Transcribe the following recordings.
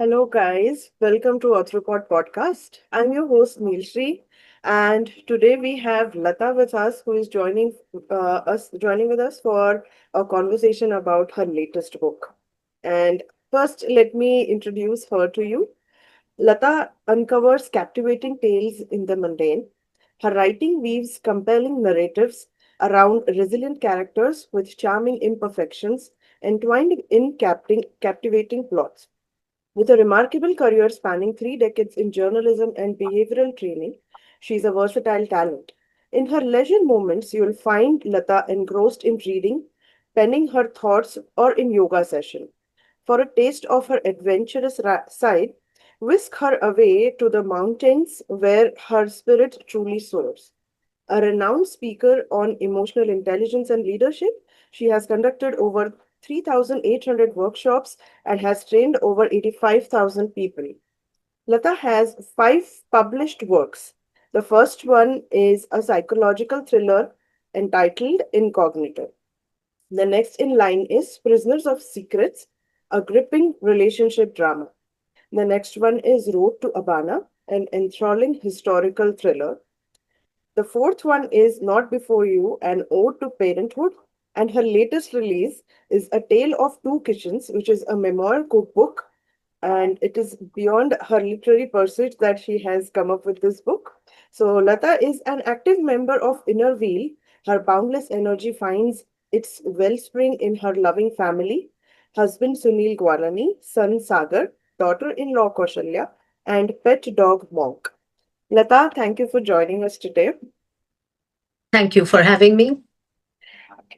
Hello, guys. Welcome to Authoropod Podcast. I'm your host, Neelshri, and today we have Lata with us, who is joining with us for a conversation about her latest book. And first, let me introduce her to you. Lata uncovers captivating tales in the mundane. Her writing weaves compelling narratives around resilient characters with charming imperfections entwined in captivating plots. With a remarkable career spanning 3 decades in journalism and behavioral training, she is a versatile talent. In her leisure moments, you will find Lata engrossed in reading, penning her thoughts, or in yoga session. For a taste of her adventurous side, whisk her away to the mountains where her spirit truly soars. A renowned speaker on emotional intelligence and leadership, she has conducted over 3,800 workshops and has trained over 85,000 people. Lata has 5 published works. The first one is a psychological thriller entitled Incognito. The next in line is Prisoners of Secrets, a gripping relationship drama. The next one is Road to Abana, an enthralling historical thriller. The fourth one is Not Before You, an ode to parenthood. And her latest release is A Tale of Two Kitchens, which is a memoir cookbook. And it is beyond her literary pursuit that she has come up with this book. So, Lata is an active member of Inner Wheel. Her boundless energy finds its wellspring in her loving family, husband Sunil Gwalani, son Sagar, daughter in law Kaushalya, and pet dog Monk. Lata, thank you for joining us today. Thank you for having me.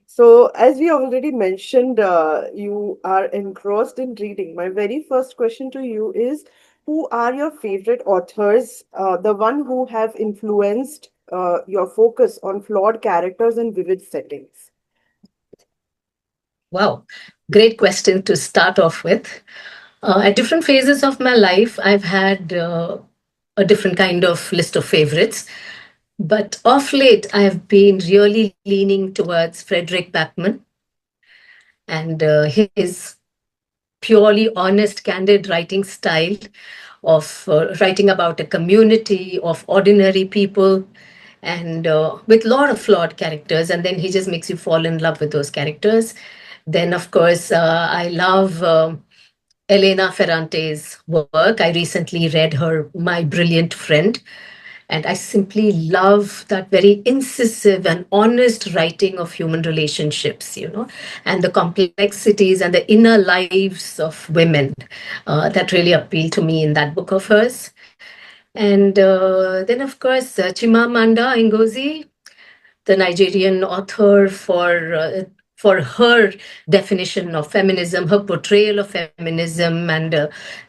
So, as we already mentioned, you are engrossed in reading. My very first question to you is, who are your favorite authors, the one who have influenced your focus on flawed characters and vivid settings? Wow, great question to start off with. At different phases of my life, I've had a different kind of list of favorites. But of late, I have been really leaning towards Frederick Backman and his purely honest, candid writing style of writing about a community of ordinary people and with a lot of flawed characters. And then he just makes you fall in love with those characters. Then, of course, I love Elena Ferrante's work. I recently read her My Brilliant Friend. And I simply love that very incisive and honest writing of human relationships, and the complexities and the inner lives of women that really appeal to me in that book of hers. And then, of course, Chimamanda Ngozi, the Nigerian author, for her definition of feminism, her portrayal of feminism, and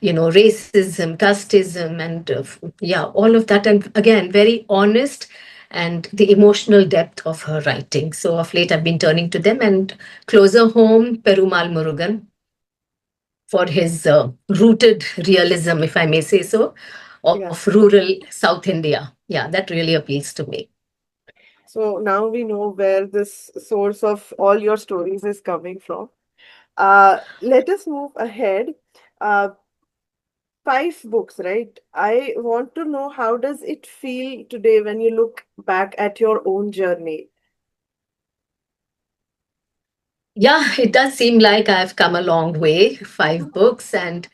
racism, casteism, and yeah, all of that, and again, very honest and the emotional depth of her writing. So of late, I've been turning to them, and closer home, Perumal Murugan for his rooted realism, if I may say so, of Yeah. rural South India. Yeah, that really appeals to me. So now we know where this source of all your stories is coming from. Let us move ahead. Uh, 5 books, right? I want to know, how does it feel today when you look back at your own journey? Yeah, it does seem like I've come a long way, 5 books. And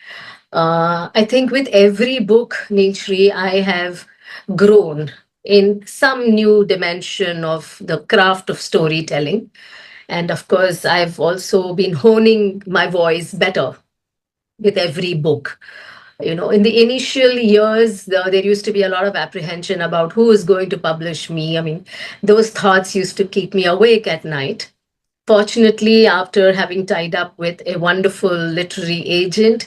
I think with every book, Nishri, I have grown in some new dimension of the craft of storytelling. And of course, I've also been honing my voice better with every book. In the initial years, there used to be a lot of apprehension about who is going to publish me. I mean, those thoughts used to keep me awake at night. Fortunately, after having tied up with a wonderful literary agent,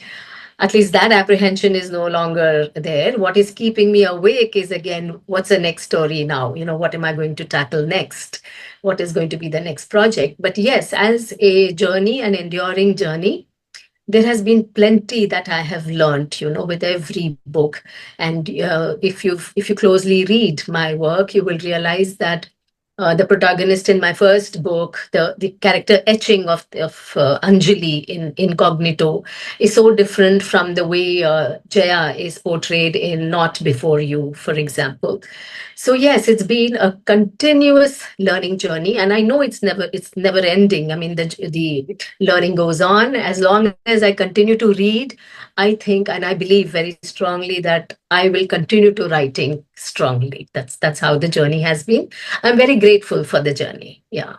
at least that apprehension is no longer there. What is keeping me awake is, again, what's the next story now? What am I going to tackle next? What is going to be the next project? But yes, as a journey, an enduring journey, there has been plenty that I have learned, with every book. And if you closely read my work, you will realize that The protagonist in my first book, the character etching of Anjali in Incognito is so different from the way Jaya is portrayed in Not Before You, for example. So yes, it's been a continuous learning journey, and I know it's never ending. I mean, the learning goes on as long as I continue to read. I think and I believe very strongly that I will continue to writing strongly. That's how the journey has been. I'm very grateful for the journey. Yeah.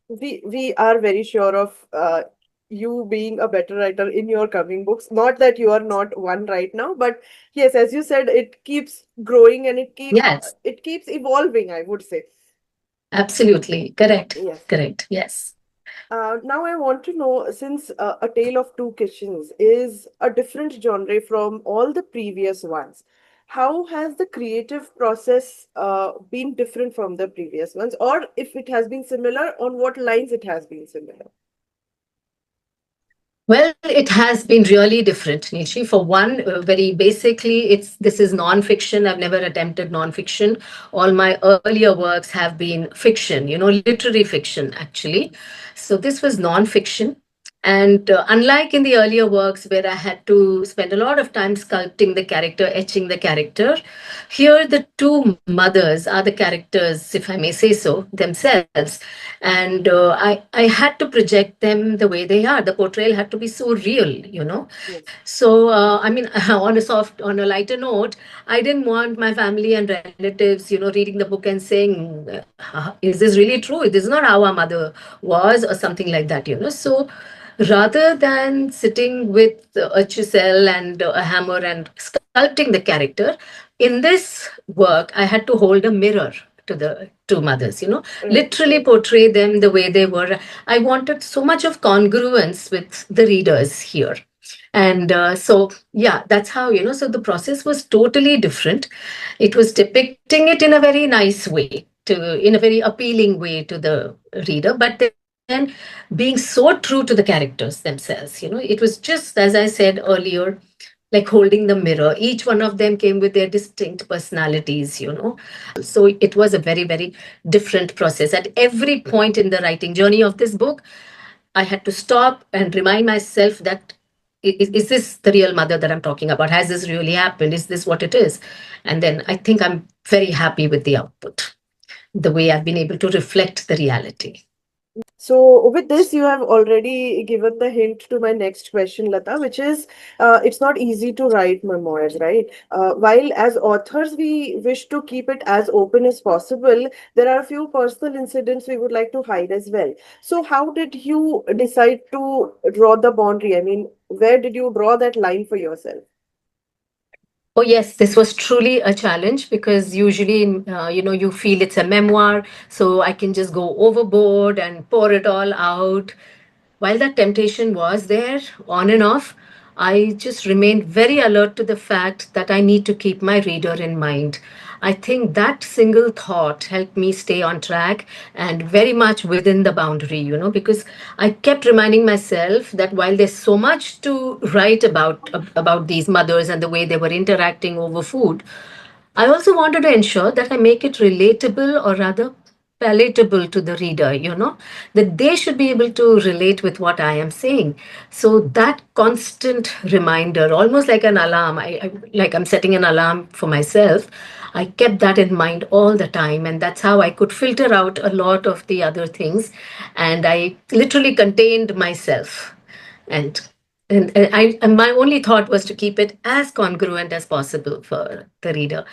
We are very sure of you being a better writer in your coming books. Not that you are not one right now, but yes, as you said, it keeps growing and Yes, it keeps evolving, I would say. absolutely. Correct. Yes. Correct. Yes. Now I want to know, since A Tale of Two Kitchens is a different genre from all the previous ones, how has the creative process been different from the previous ones, or if it has been similar, on what lines it has been similar? Well, it has been really different, Nishi. For one, very basically, it's this is non-fiction. I've never attempted non-fiction. All my earlier works have been fiction, literary fiction, actually. So this was non-fiction. And unlike in the earlier works where I had to spend a lot of time sculpting the character, etching the character, here the two mothers are the characters, if I may say so, themselves. And I had to project them the way they are. The portrayal had to be so real. Yes. So I mean, on a lighter note, I didn't want my family and relatives, reading the book and saying, "Is this really true? This is not how our mother was," or something like that. So rather than sitting with a chisel and a hammer and sculpting the character, in this work, I had to hold a mirror to the two mothers, Right. literally portray them the way they were. I wanted so much of congruence with the readers here. And so, yeah, that's how, so the process was totally different. It was depicting it in a very nice way, in a very appealing way to the reader, but then being so true to the characters themselves. It was just, as I said earlier, like holding the mirror. Each one of them came with their distinct personalities. So it was a very, very different process. At every point in the writing journey of this book, I had to stop and remind myself that is this the real mother that I'm talking about? Has this really happened? Is this what it is? And then I think I'm very happy with the output, the way I've been able to reflect the reality. So, with this, you have already given the hint to my next question, Lata, which is it's not easy to write memoirs, right? While as authors, we wish to keep it as open as possible, there are a few personal incidents we would like to hide as well. So, how did you decide to draw the boundary? I mean, where did you draw that line for yourself? Oh, yes, this was truly a challenge because usually, you feel it's a memoir, so I can just go overboard and pour it all out. While that temptation was there, on and off, I just remained very alert to the fact that I need to keep my reader in mind. I think that single thought helped me stay on track and very much within the boundary, because I kept reminding myself that while there's so much to write about these mothers and the way they were interacting over food, I also wanted to ensure that I make it relatable, or rather palatable to the reader, that they should be able to relate with what I am saying. So that constant reminder, almost like an alarm, like I'm setting an alarm for myself. I kept that in mind all the time, and that's how I could filter out a lot of the other things. And I literally contained myself. And and my only thought was to keep it as congruent as possible for the reader,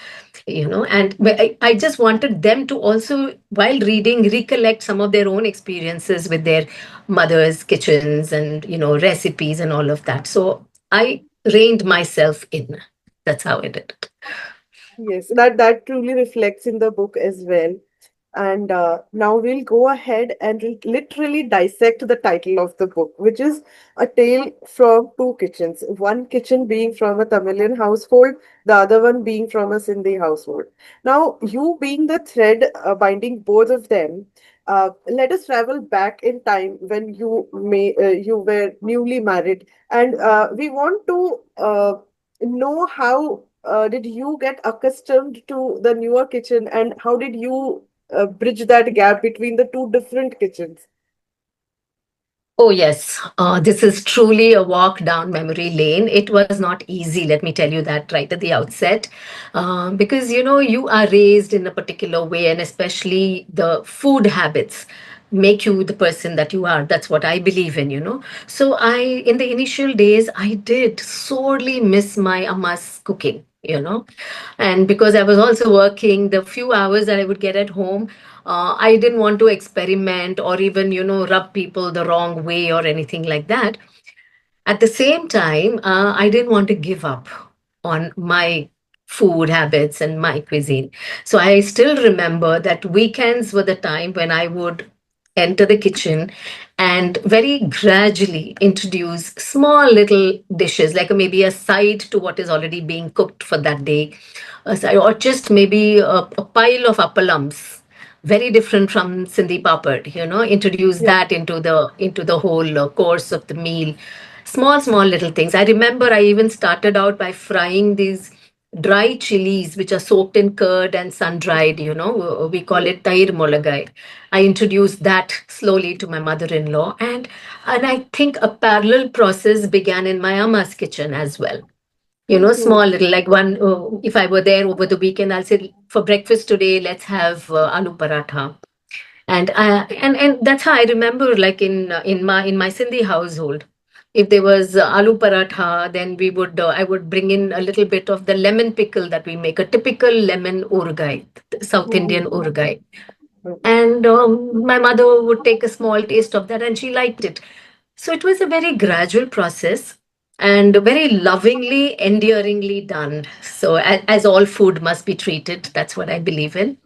and but I just wanted them to also, while reading, recollect some of their own experiences with their mother's kitchens and recipes and all of that. So I reined myself in. That's how I did it. Yes, that truly reflects in the book as well. And now we'll go ahead and literally dissect the title of the book, which is A Tale from Two Kitchens. One kitchen being from a Tamilian household, the other one being from a Sindhi household. Now, you being the thread binding both of them, let us travel back in time when you were newly married, and we want to know how did you get accustomed to the newer kitchen, and how did you bridge that gap between the two different kitchens. Oh, yes. This is truly a walk down memory lane. It was not easy, let me tell you that right at the outset. Because, you are raised in a particular way, and especially the food habits make you the person that you are. That's what I believe in. So, in the initial days, I did sorely miss my Amma's cooking. And because I was also working, the few hours that I would get at home, I didn't want to experiment or even, rub people the wrong way or anything like that. At the same time, I didn't want to give up on my food habits and my cuisine. So I still remember that weekends were the time when I would enter the kitchen and very gradually introduce small little dishes, like maybe a side to what is already being cooked for that day, or just maybe a pile of appalams, very different from Sindhi papad. Introduce Yeah. that into the whole course of the meal. Small little things. I remember I even started out by frying these dry chilies, which are soaked in curd and sun dried. We call Yeah. it tair molagai. I introduced that slowly to my mother-in-law, and I think a parallel process began in my Amma's kitchen as well. Small Mm-hmm. little, like one, if I were there over the weekend, I'll say, for breakfast today, let's have aloo paratha. And that's how I remember, like in my Sindhi household, if there was aloo paratha, then I would bring in a little bit of the lemon pickle that we make, a typical lemon urgai, South Indian Mm-hmm. urgai. And my mother would take a small taste of that, and she liked it. So it was a very gradual process and very lovingly, endearingly done. So, as all food must be treated, that's what I believe in.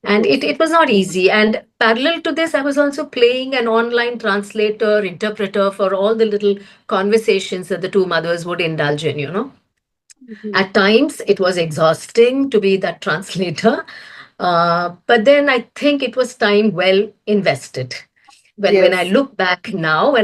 And it, Yes. it was not easy. And parallel to this, I was also playing an online translator, interpreter for all the little conversations that the two mothers would indulge in. Mm-hmm. At times, it was exhausting to be that translator. But then I think it was time well invested. When I Yes. look back now,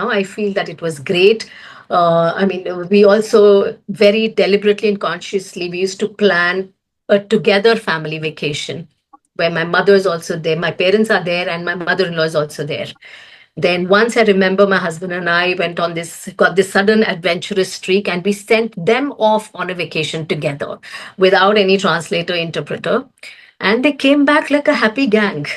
I feel that it was great. I mean, we also very deliberately and consciously we used to plan a together family vacation where my mother is also there, my parents are there, and my mother-in-law is also there. Then once I remember my husband and I got this sudden adventurous streak, and we sent them off on a vacation together without any translator, interpreter. And they came back like a happy gang.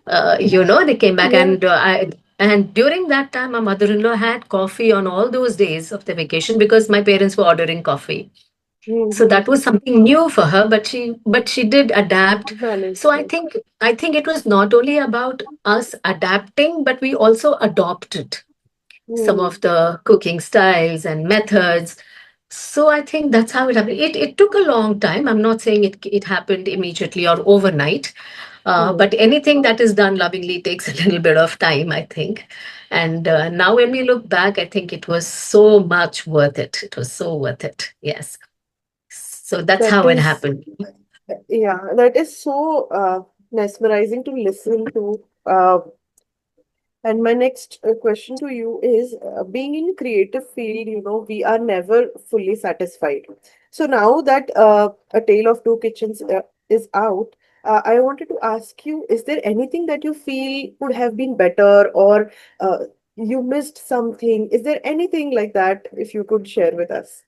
They came back, Yeah. and during that time, my mother-in-law had coffee on all those days of the vacation because my parents were ordering coffee. So Mm-hmm. that was something new for her, but she did adapt. So Managed I it. think I think it was not only about us adapting, but we also adopted some Mm. of the cooking styles and methods. So I think that's how it happened. It took a long time. I'm not saying it happened immediately or overnight, Mm. but anything that is done lovingly takes a little bit of time, I think. And now when we look back, I think it was so much worth it. It was so worth it. Yes. So that's That how it is, happened. yeah, that is so mesmerizing to listen to. And my next question to you is, being in creative field, we are never fully satisfied. So now that A Tale of Two Kitchens is out, I wanted to ask you, is there anything that you feel could have been better, or you missed something? Is there anything like that if you could share with us?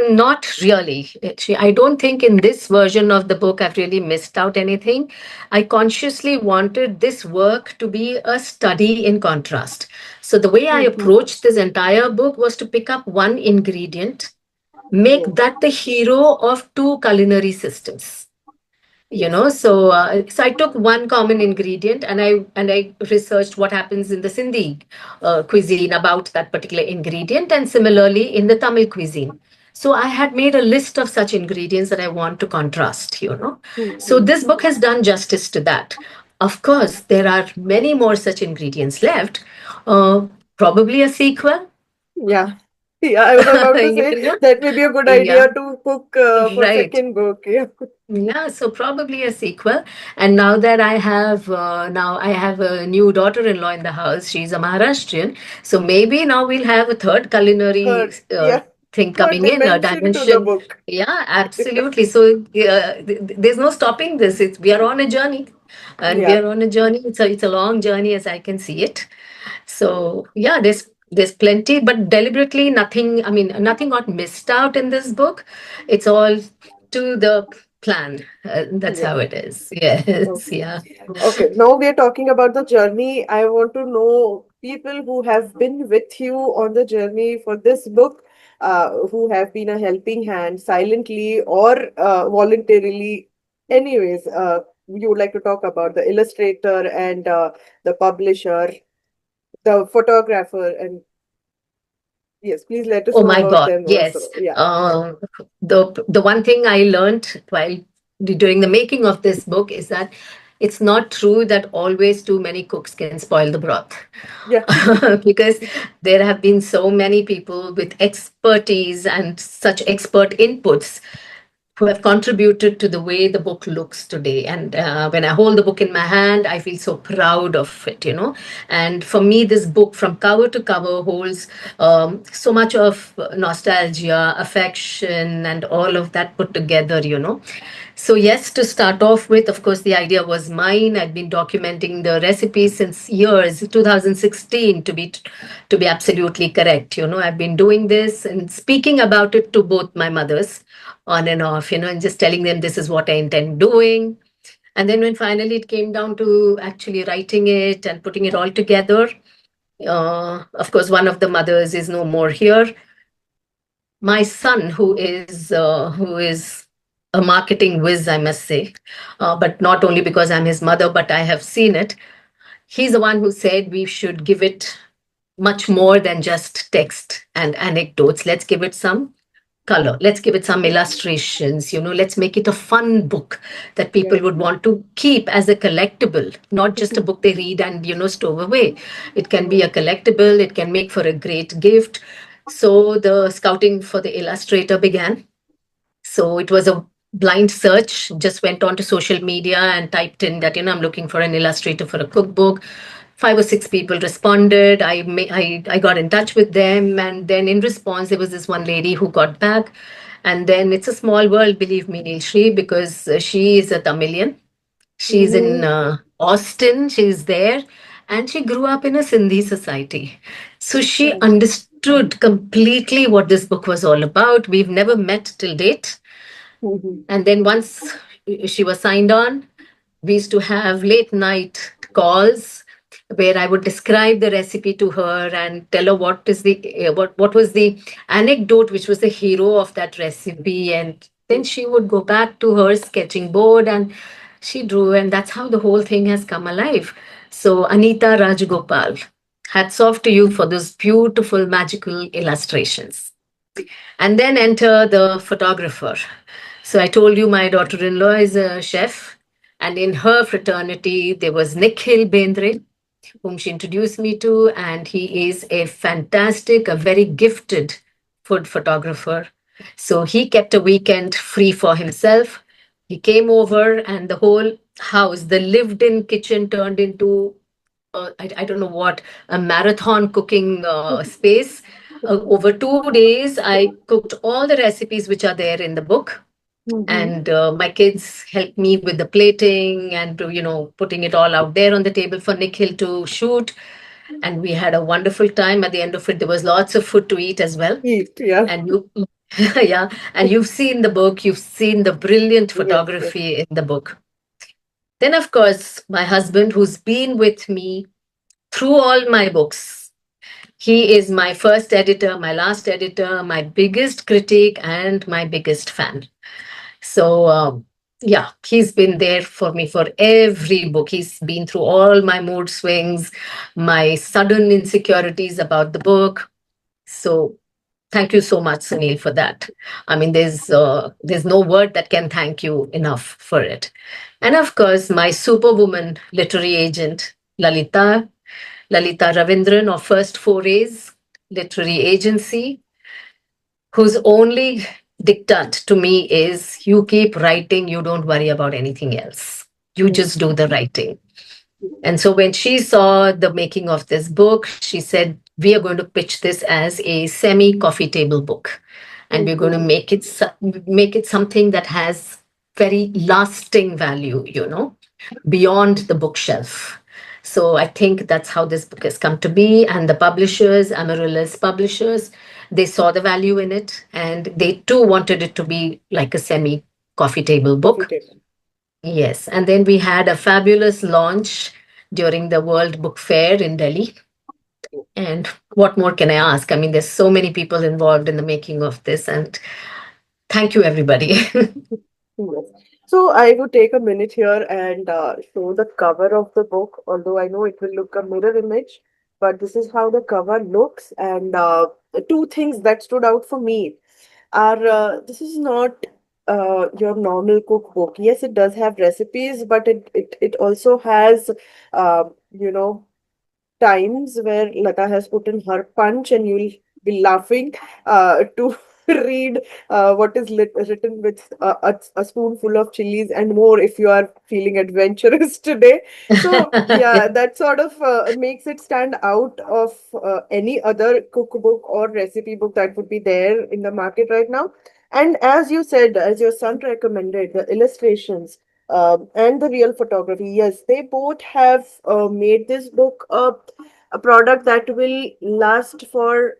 Not really. Actually, I don't think in this version of the book I've really missed out anything. I consciously wanted this work to be a study in contrast. So the way I Mm-hmm. approached this entire book was to pick up one ingredient, make Yes. that the hero of two culinary systems. Yes. So I took one common ingredient, and I researched what happens in the Sindhi cuisine about that particular ingredient, and similarly in the Tamil cuisine. So I had made a list of such ingredients that I want to contrast. So Mm-hmm. this book has done justice to that. Of course, there are many more such ingredients left. uh, Probably a sequel. Yeah. Yeah, I was about to you say know that may be a good yeah, idea to cook for right. second book. Yeah. Yeah, so probably a sequel. And now I have a new daughter-in-law in the house. She's a Maharashtrian. So maybe now we'll have a third culinary Third. Yeah. thing a coming in, a dimension to the dimension. book. Yeah, absolutely. So there's no stopping this. We are on a journey, and we Yeah. are on a journey. It's a long journey as I can see it. So yeah, there's plenty, but deliberately nothing. I mean, nothing got missed out in this book. It's all to the plan. That's Yeah. how it is. Yes, Okay. yeah. Okay, now we are talking about the journey. I want to know people who have been with you on the journey for this book, who have been a helping hand silently or voluntarily. Anyways, you would like to talk about the illustrator and the publisher, the photographer, and yes, please let us Oh know my about God, them yes. also. Yeah. The one thing I learned while during the making of this book is that it's not true that always too many cooks can spoil the broth. Yeah. Because there have been so many people with expertise and such expert inputs who have contributed to the way the book looks today. And when I hold the book in my hand, I feel so proud of it. And for me, this book from cover to cover holds so much of nostalgia, affection, and all of that put together. So, yes, to start off with, of course, the idea was mine. I'd been documenting the recipe since years, 2016 to be absolutely correct. I've been doing this and speaking about it to both my mothers on and off, and just telling them this is what I intend doing. And then when finally it came down to actually writing it and putting it all together, of course, one of the mothers is no more here. My son, who is a marketing whiz, I must say, but not only because I'm his mother, but I have seen it. He's the one who said we should give it much more than just text and anecdotes. Let's give it some color. Let's give it some illustrations. Let's make it a fun book that people Right. would want to keep as a collectible, not just a book they read and stow away. It can be a collectible, it can make for a great gift. So the scouting for the illustrator began. So it was a blind search, just went on to social media and typed in that, I'm looking for an illustrator for a cookbook. 5 or 6 people responded. I got in touch with them. And then in response, there was this one lady who got back. And then it's a small world, believe me, Nilshri, because she is a Tamilian. She's in Mm-hmm. Austin. She's there. And she grew up in a Sindhi society. So she Right. understood completely what this book was all about. We've never met till date. Mm-hmm. And then once she was signed on, we used to have late night calls where I would describe the recipe to her and tell her what was the anecdote which was the hero of that recipe, and then she would go back to her sketching board and she drew, and that's how the whole thing has come alive. So Anita Rajagopal, hats off to you for those beautiful magical illustrations. And then enter the photographer. So I told you my daughter-in-law is a chef, and in her fraternity there was Nikhil Bendre, whom she introduced me to, and he is a fantastic, a very gifted food photographer. So he kept a weekend free for himself. He came over, and the whole house, the lived-in kitchen, turned into I don't know what, a marathon cooking space. Over 2 days, I cooked all the recipes which are there in the book, Mm-hmm. and my kids helped me with the plating and putting it all out there on the table for Nikhil to shoot. And we had a wonderful time. At the end of it, there was lots of food to eat as well. Eat, yeah. And you, yeah, and you've seen the book, you've seen the brilliant Yes, yes. photography in the book. Then, of course, my husband, who's been with me through all my books. He is my first editor, my last editor, my biggest critic, and my biggest fan. So, yeah, he's been there for me for every book. He's been through all my mood swings, my sudden insecurities about the book. So, thank you so much, Sunil, for that. I mean, there's no word that can thank you enough for it. And of course, my superwoman literary agent, Lalita Ravindran of First Forays Literary Agency, whose only diktat to me is you keep writing, you don't worry about anything else. You Mm. just do the writing. And so when she saw the making of this book, she said, we are going to pitch this as a semi coffee table book, and we're going to Mhm. make it something that has very lasting value, beyond the bookshelf. So I think that's how this book has come to be. And the publishers, Amaryllis Publishers, they saw the value in it, and they too wanted it to be like a semi coffee table Coffee book. table. Yes. And then we had a fabulous launch during the World Book Fair in Delhi. And what more can I ask? I mean, there's so many people involved in the making of this, and thank you, everybody. Yes. So I would take a minute here and show the cover of the book, although I know it will look a mirror image, but this is how the cover looks. And the two things that stood out for me are this is not your normal cookbook. Yes, it does have recipes, but it also has, you know, times where Lata has put in her punch, and you'll be laughing to read what is written with a spoonful of chilies and more if you are feeling adventurous today. So, yeah, that sort of makes it stand out of any other cookbook or recipe book that would be there in the market right now. And as you said, as your son recommended, the illustrations and the real photography. Yes, they both have made this book a product that will last for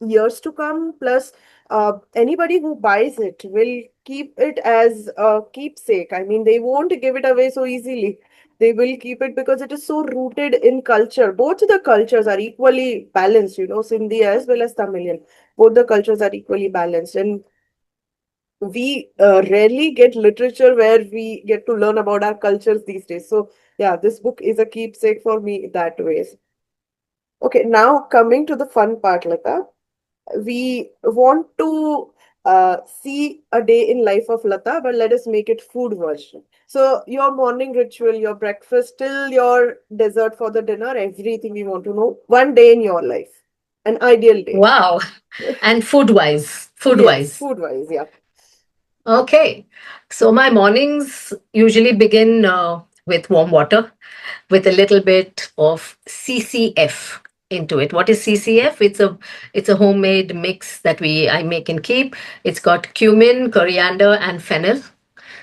years to come. Plus, anybody who buys it will keep it as a keepsake. I mean, they won't give it away so easily. They will keep it because it is so rooted in culture. Both the cultures are equally balanced, Sindhi as well as Tamilian. Both the cultures are equally balanced. And we rarely get literature where we get to learn about our cultures these days. So, yeah, this book is a keepsake for me that ways. Okay, now coming to the fun part, Lata. We want to see a day in life of Lata, but let us make it food version. So, your morning ritual, your breakfast, till your dessert for the dinner, everything we want to know. One day in your life, an ideal day. Wow. And food wise, food Yes, wise. food wise, yeah. Okay. So my mornings usually begin with warm water with a little bit of CCF into it. What is CCF? It's a homemade mix that we I make and keep. It's got cumin, coriander, and fennel.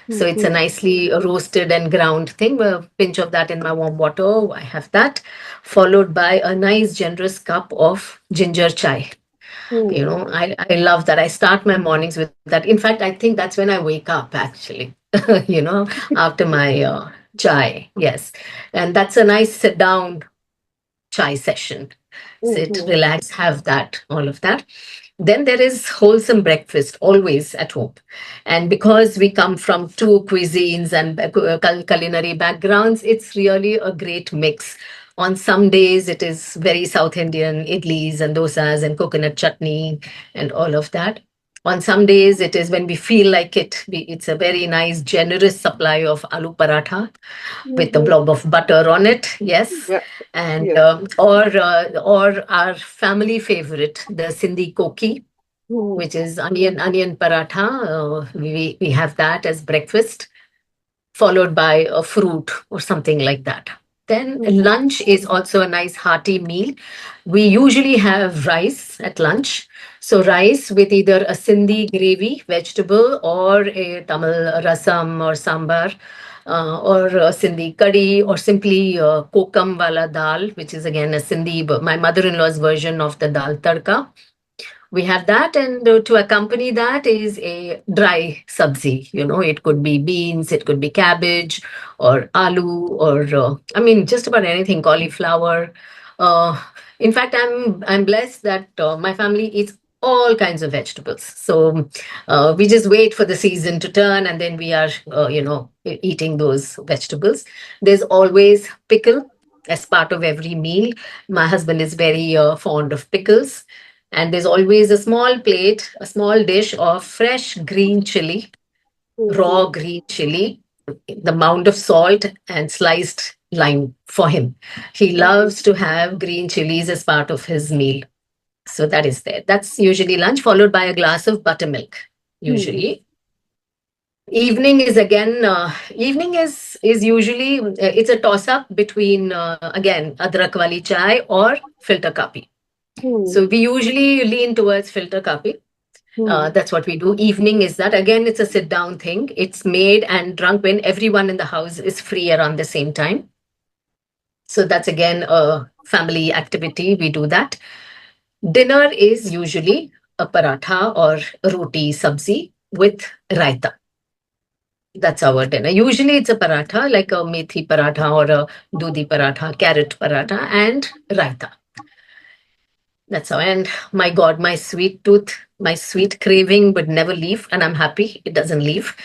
So it's a Mm-hmm. nicely roasted and ground thing. A pinch of that in my warm water. I have that, followed by a nice generous cup of ginger chai. I love that. I start my mornings with that. In fact, I think that's when I wake up actually. After my chai. Yes. And that's a nice sit down chai session. Sit, Mm-hmm. relax, have that, all of that. Then there is wholesome breakfast always at home. And because we come from two cuisines and culinary backgrounds, it's really a great mix. On some days, it is very South Indian idlis and dosas and coconut chutney and all of that. On some days, it is when we feel like it. It's a very nice, generous supply of aloo paratha with a Mm-hmm. blob of butter on it. Yes, Yeah. and Yes. or our family favorite, the Sindhi koki, Mm-hmm. which is onion paratha. We have that as breakfast, followed by a fruit or something like that. Then Mm-hmm. lunch is also a nice hearty meal. We usually have rice at lunch. So rice with either a Sindhi gravy, vegetable, or a Tamil rasam or sambar, or a Sindhi curry, or simply kokam wala dal, which is again a Sindhi, my mother-in-law's version of the dal tadka. We have that, and to accompany that is a dry sabzi. It could be beans, it could be cabbage, or aloo, or I mean, just about anything, cauliflower. Uh, in fact, I'm blessed that my family eats all kinds of vegetables. So we just wait for the season to turn, and then we are, eating those vegetables. There's always pickle as part of every meal. My husband is very fond of pickles, and there's always a small plate, a small dish of fresh green chili, raw Mm-hmm. green chili, the mound of salt, and sliced lime for him. He Mm-hmm. loves to have green chilies as part of his meal. So that is there. That's usually lunch, followed by a glass of buttermilk, Mm-hmm. usually. Evening is usually it's a toss up between again adrak wali chai or filter coffee. Hmm. So we usually lean towards filter coffee. Hmm. That's what we do. Evening is that. Again, it's a sit down thing. It's made and drunk when everyone in the house is free around the same time. So that's again a family activity. We do that. Dinner is usually a paratha or roti sabzi with raita. That's our dinner. Usually it's a paratha, like a methi paratha or a dudi paratha, carrot paratha, and raita. That's how. And my God, my sweet tooth, my sweet craving would never leave, and I'm happy it doesn't leave.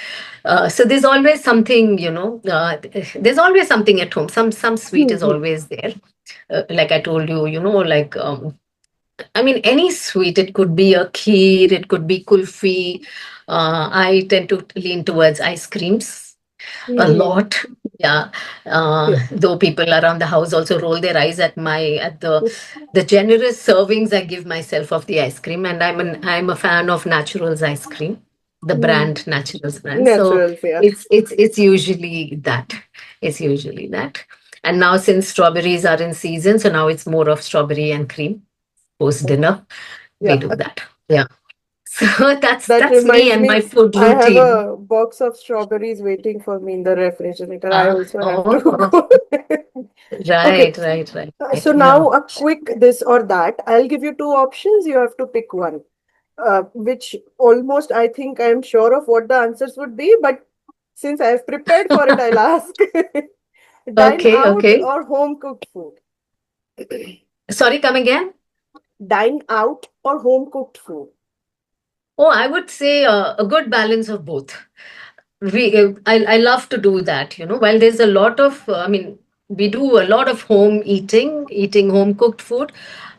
So there's always something, there's always something at home. Some sweet Hmm. is Hmm. always there. Like I told you, like I mean, any sweet. It could be a kheer, it could be kulfi. I tend to lean towards ice creams a Hmm. lot. Yeah. Yeah. Though people around the house also roll their eyes at the generous servings I give myself of the ice cream, and I'm a fan of Naturals ice cream, the Hmm. brand Naturals brand. So Naturals, yeah. it's usually that. It's usually that. And now since strawberries are in season, so now it's more of strawberry and cream post Okay. dinner. We Yeah. do that. Yeah. So That that's me reminds and my me, food I have routine. a box of strawberries waiting for me in the refrigerator. I also have to Oh, go. Okay. right, right, right, So right. Yeah. now a quick this or that. I'll give you two options. You have to pick one. Which almost I think I'm sure of what the answers would be, but since I've prepared for it, I'll ask. Dine Okay, out okay. or home cooked food? Sorry, come again. Dine out or home cooked food? Oh, I would say a good balance of both. I love to do that. While there's a lot of, I mean, we do a lot of home eating home cooked food,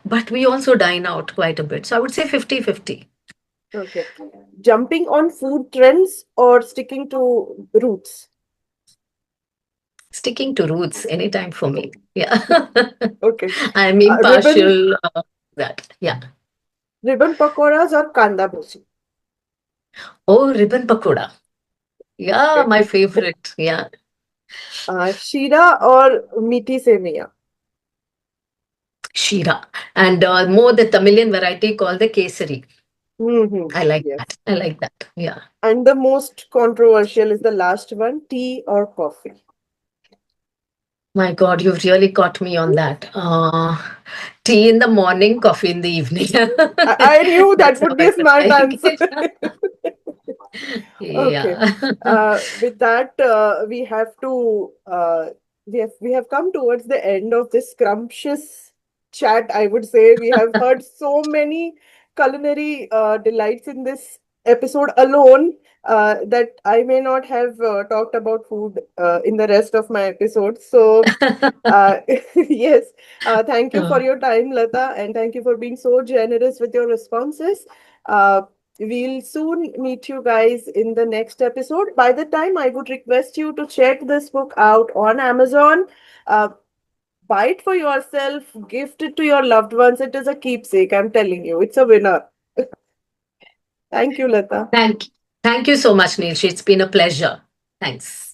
but we also dine out quite a bit. So I would say 50-50. Okay. Jumping on food trends or sticking to roots? Sticking to roots anytime for me. Yeah. Okay. I'm Ribbon impartial. That. Yeah. ribbon pakoras or kanda bhaji? Oh, ribbon pakoda. Yeah, Okay. my favorite. Yeah. Shira or meaty semiya? Shira. And more the Tamilian variety called the Kesari. Mm-hmm. I like that. Yes. I like that. Yeah. And the most controversial is the last one, tea or coffee? My God, you've really caught me on that. Tea in the morning, coffee in the evening. I knew that That's how would be I a would smart like answer. it. Okay. Yeah. With that, we have come towards the end of this scrumptious chat. I would say we have heard so many culinary delights in this episode alone that I may not have talked about food in the rest of my episodes. So, uh, yes, thank you for Uh, your time, Lata, and thank you for being so generous with your responses. Uh, we'll soon meet you guys in the next episode. By the time, I would request you to check this book out on Amazon. Uh, buy it for yourself, gift it to your loved ones. It is a keepsake, I'm telling you. It's a winner. Thank you, Lata. thank, thank you so much, Nilshi. It's been a pleasure. Thanks.